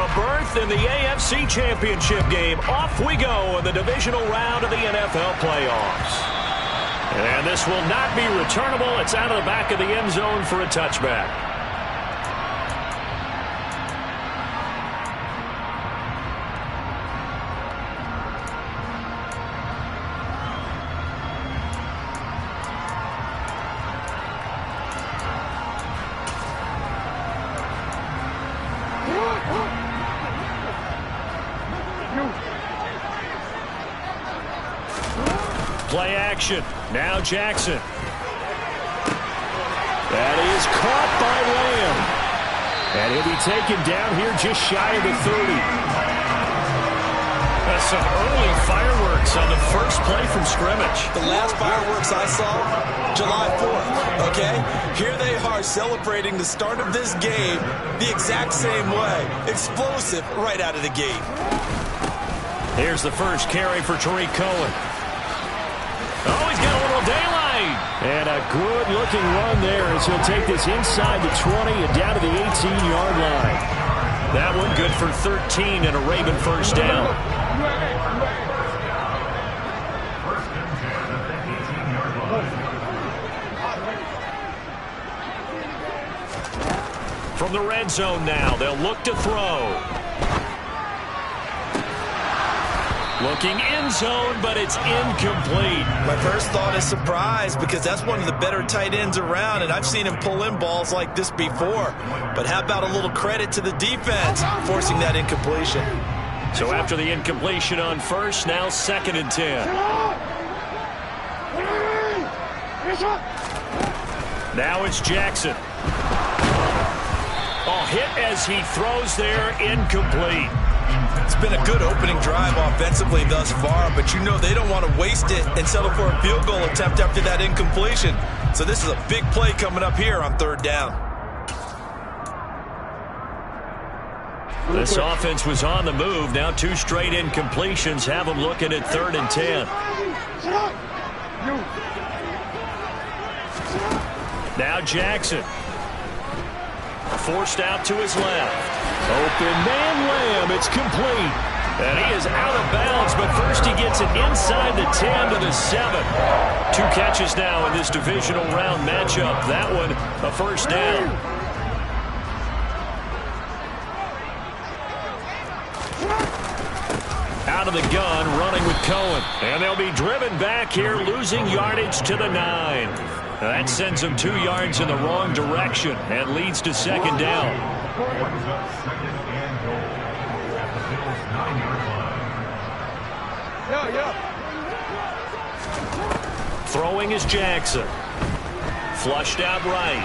a berth in the AFC Championship game. Off we go in the divisional round of the NFL playoffs. And this will not be returnable. It's out of the back of the end zone for a touchback. Play action. Now Jackson. That is caught by Lamb. And he'll be taken down here just shy of the 30. That's some early fireworks on the first play from scrimmage. The last fireworks I saw, July 4th, okay? Here they are celebrating the start of this game the exact same way. Explosive right out of the gate. Here's the first carry for Tariq Cohen. Oh, he's got a little daylight. And a good-looking run there as he'll take this inside the 20 and down to the 18-yard line. That one good for 13 and a Raven first down. From the red zone now, they'll look to throw. Looking end zone, but it's incomplete. My first thought is surprise because that's one of the better tight ends around, and I've seen him pull in balls like this before. But how about a little credit to the defense forcing that incompletion? So after the incompletion on first, now 2nd and 10. Now it's Jackson. Oh, hit as he throws there, incomplete. It's been a good opening drive offensively thus far, but you know they don't want to waste it and settle for a field goal attempt after that incompletion. So this is a big play coming up here on 3rd down. This offense was on the move. Now 2 straight incompletions have them looking at 3rd and 10. Now Jackson. Forced out to his left. Open man Lamb. It's complete. And he is out of bounds, but first he gets it inside the 10 to the 7. 2 catches now in this divisional round matchup. That one a first down. Out of the gun, running with Cohen. And they'll be driven back here, losing yardage to the 9. That sends them 2 yards in the wrong direction and leads to 2nd down. Throwing is Jackson. Flushed out right.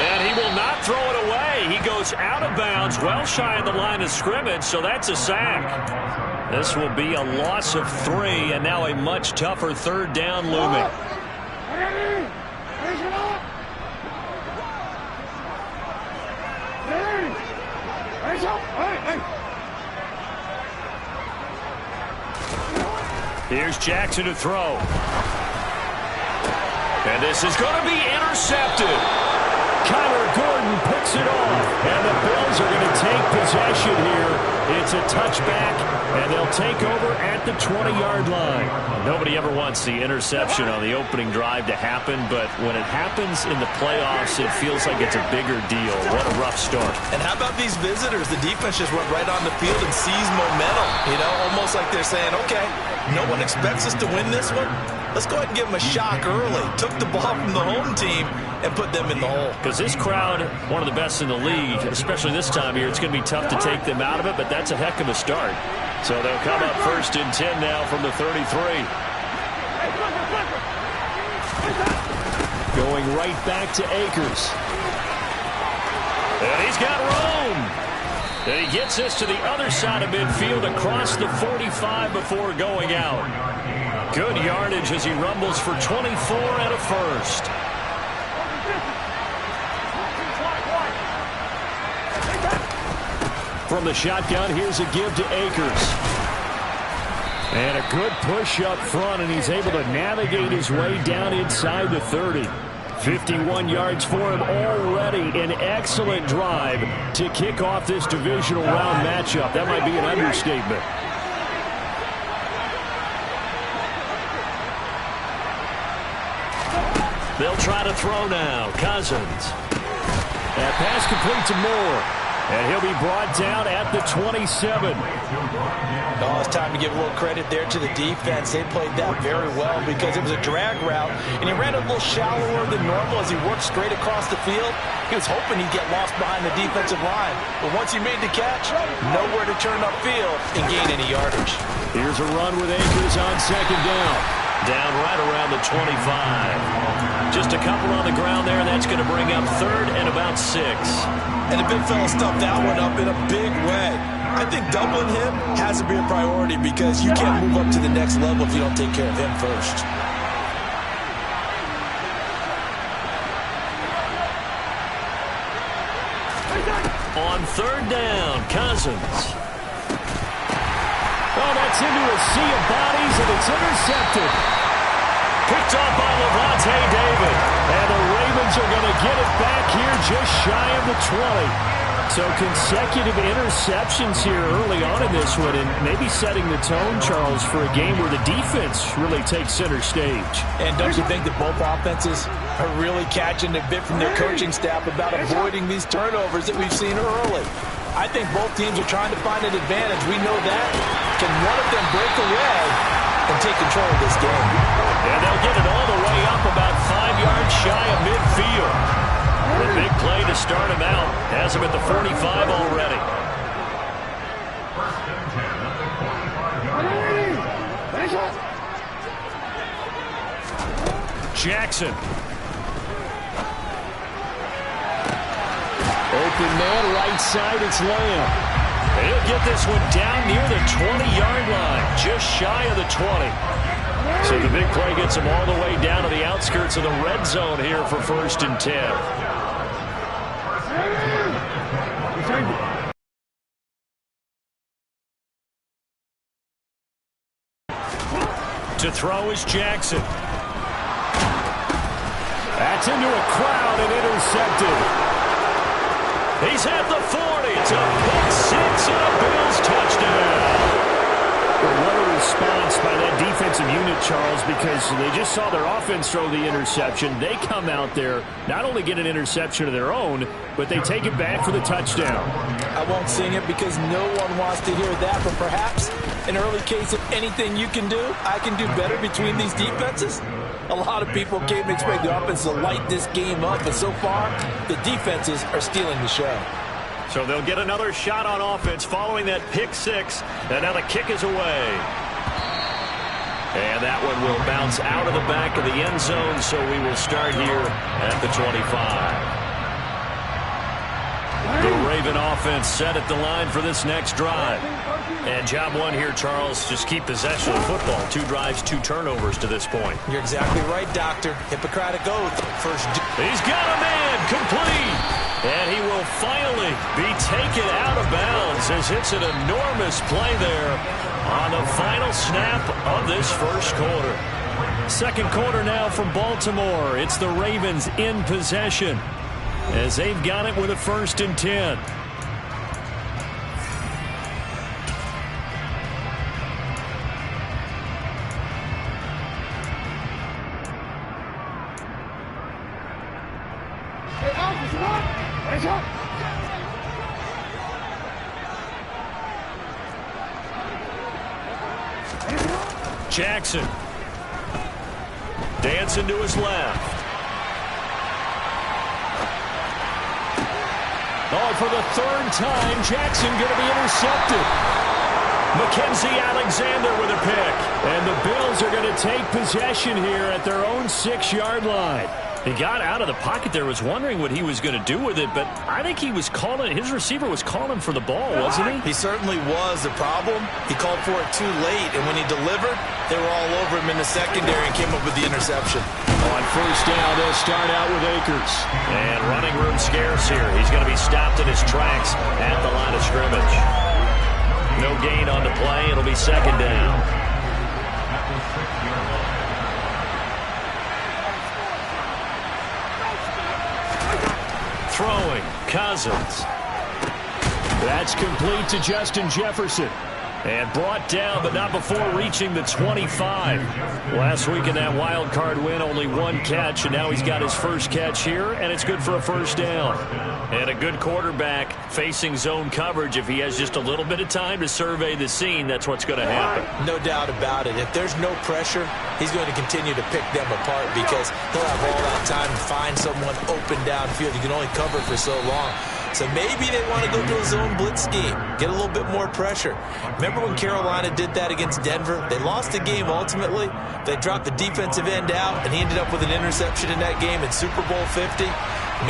And he will not throw it away. He goes out of bounds, well shy of the line of scrimmage, so that's a sack. This will be a loss of 3, and now a much tougher 3rd down looming. Here's Jackson to throw. And this is going to be intercepted. Kyler Gordon picks it off, and the Bills are going to take possession here. It's a touchback, and they'll take over at the 20-yard line. Nobody ever wants the interception on the opening drive to happen, but when it happens in the playoffs, it feels like it's a bigger deal. What a rough start. And how about these visitors? The defense just went right on the field and seized momentum. You know, almost like they're saying, okay, no one expects us to win this one. Let's go ahead and give them a shock early. Took the ball from the home team and put them in the hole. Because this crowd, one of the best in the league, especially this time of year, it's going to be tough to take them out of it, but that's a heck of a start. So they'll come up 1st and 10 now from the 33. Going right back to Akers. And he's got room. And he gets this to the other side of midfield across the 45 before going out. Good yardage as he rumbles for 24 and a first. From the shotgun, here's a give to Akers. And a good push up front, and he's able to navigate his way down inside the 30. 51 yards for him already. An excellent drive to kick off this divisional round matchup. That might be an understatement. They'll try to throw now. Cousins. That pass complete to Moore. And he'll be brought down at the 27. Oh, it's time to give a little credit there to the defense. They played that very well because it was a drag route, and he ran a little shallower than normal as he worked straight across the field. He was hoping he'd get lost behind the defensive line. But once he made the catch, nowhere to turn upfield and gain any yardage. Here's a run with Akers on second down. Down right around the 25. Just a couple on the ground there, and that's going to bring up third and about 6. And the big fella stuffed that one up in a big way. I think doubling him has to be a priority because you can't move up to the next level if you don't take care of him first. On third down, Cousins. Oh, that's into a sea of bodies, and it's intercepted. Picked up by Lavonte David. And the Ravens are going to get it back here just shy of the 20. So consecutive interceptions here early on in this one, and maybe setting the tone, Charles, for a game where the defense really takes center stage. And don't you think that both offenses are really catching a bit from their coaching staff about avoiding these turnovers that we've seen early? I think both teams are trying to find an advantage. We know that. Can one of them break away and take control of this game? And they'll get it all the way up about 5 yards shy of midfield. The big play to start him out. Has him at the 45 already. Jackson. Open man, right side, it's Lamb. And he'll get this one down near the 20-yard line, just shy of the 20. So the big play gets him all the way down to the outskirts of the red zone here for 1st and 10. To throw is Jackson. That's into a crowd and intercepted. He's at the 40. It's a pick 6 and a Bills touchdown. Well, what a response by that defensive unit, Charles, because they just saw their offense throw the interception. They come out there, not only get an interception of their own, but they take it back for the touchdown. I won't sing it because no one wants to hear that, but perhaps an early case of anything you can do, I can do better between these defenses. A lot of people came to expect the offense to light this game up, but so far, the defenses are stealing the show. So they'll get another shot on offense following that pick 6, and now the kick is away. And that one will bounce out of the back of the end zone, so we will start here at the 25. The Raven offense set at the line for this next drive. And job one here, Charles, just keep possession of the football. 2 drives, 2 turnovers to this point. You're exactly right, Doctor. Hippocratic oath. First. He's got a man complete. And he will finally be taken out of bounds as it's an enormous play there on the final snap of this first quarter. Second quarter now from Baltimore. It's the Ravens in possession as they've got it with a 1st and 10. Jackson. Dancing to his left. Oh, for the 3rd time, Jackson going to be intercepted. Mackenzie Alexander with a pick. And the Bills are going to take possession here at their own 6-yard line. He got out of the pocket there, was wondering what he was going to do with it, but I think he was calling, his receiver was calling for the ball, wasn't he? He certainly was. The problem, he called for it too late, and when he delivered, they were all over him in the secondary and came up with the interception. On 1st down, they'll start out with Akers. And running room scarce here. He's going to be stopped in his tracks at the line of scrimmage. No gain on the play. It'll be 2nd down. throwing, Cousins. That's complete to Justin Jefferson. And brought down, but not before reaching the 25. Last week in that wild card win, only one catch, and now he's got his first catch here, and it's good for a first down. And a good quarterback facing zone coverage. If he has just a little bit of time to survey the scene, that's what's going to happen. No doubt about it. If there's no pressure, he's going to continue to pick them apart because he'll have all that time to find someone open downfield. You can only cover for so long. So maybe they want to go to a zone blitz scheme, get a little bit more pressure. Remember when Carolina did that against Denver? They lost the game ultimately. They dropped the defensive end out, and he ended up with an interception in that game in Super Bowl 50.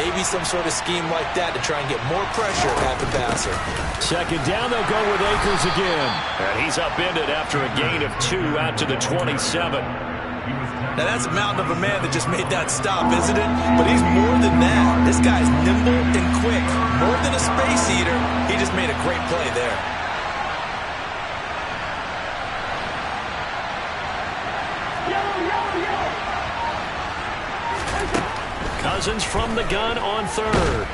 Maybe some sort of scheme like that to try and get more pressure at the passer. Second down, they'll go with Akers again. And he's upended after a gain of 2 out to the 27. Now, that's a mountain of a man that just made that stop, isn't it? But he's more than that. This guy's nimble and quick. More than a space eater, he just made a great play there. Cousins from the gun on third.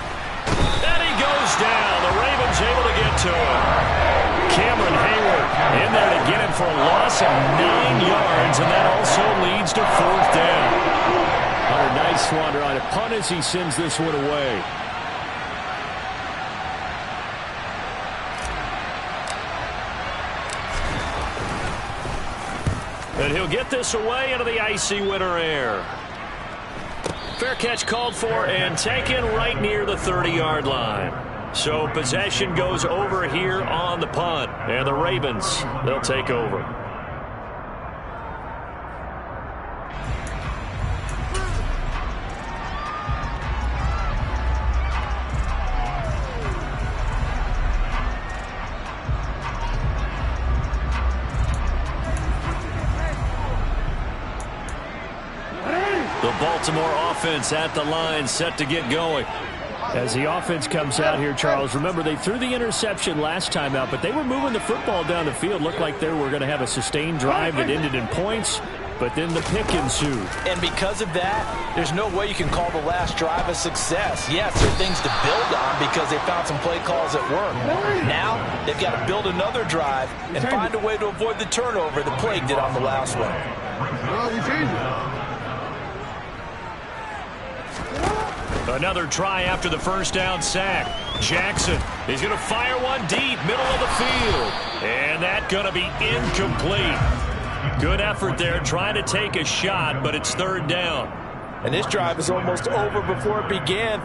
And he goes down. The Ravens able to get to him. Cameron Hayward in there to get him for a loss of 9 yards, and that also leads to fourth down. What a nice swander on a punt as he sends this one away. And he'll get this away into the icy winter air. Fair catch called for and taken right near the 30-yard line. So possession goes over here on the punt. And the Ravens, they'll take over. The Baltimore offense at the line, set to get going. As the offense comes out here, Charles, remember they threw the interception last time out, but they were moving the football down the field. Looked like they were going to have a sustained drive that ended in points, but then the pick ensued. And because of that, there's no way you can call the last drive a success. Yes, there are things to build on because they found some play calls that work. Now, they've got to build another drive and find a way to avoid the turnover that plagued it on the last one. Another try after the first down sack. Jackson is going to fire one deep, middle of the field. And that's going to be incomplete. Good effort there, trying to take a shot, but it's third down. And this drive is almost over before it began.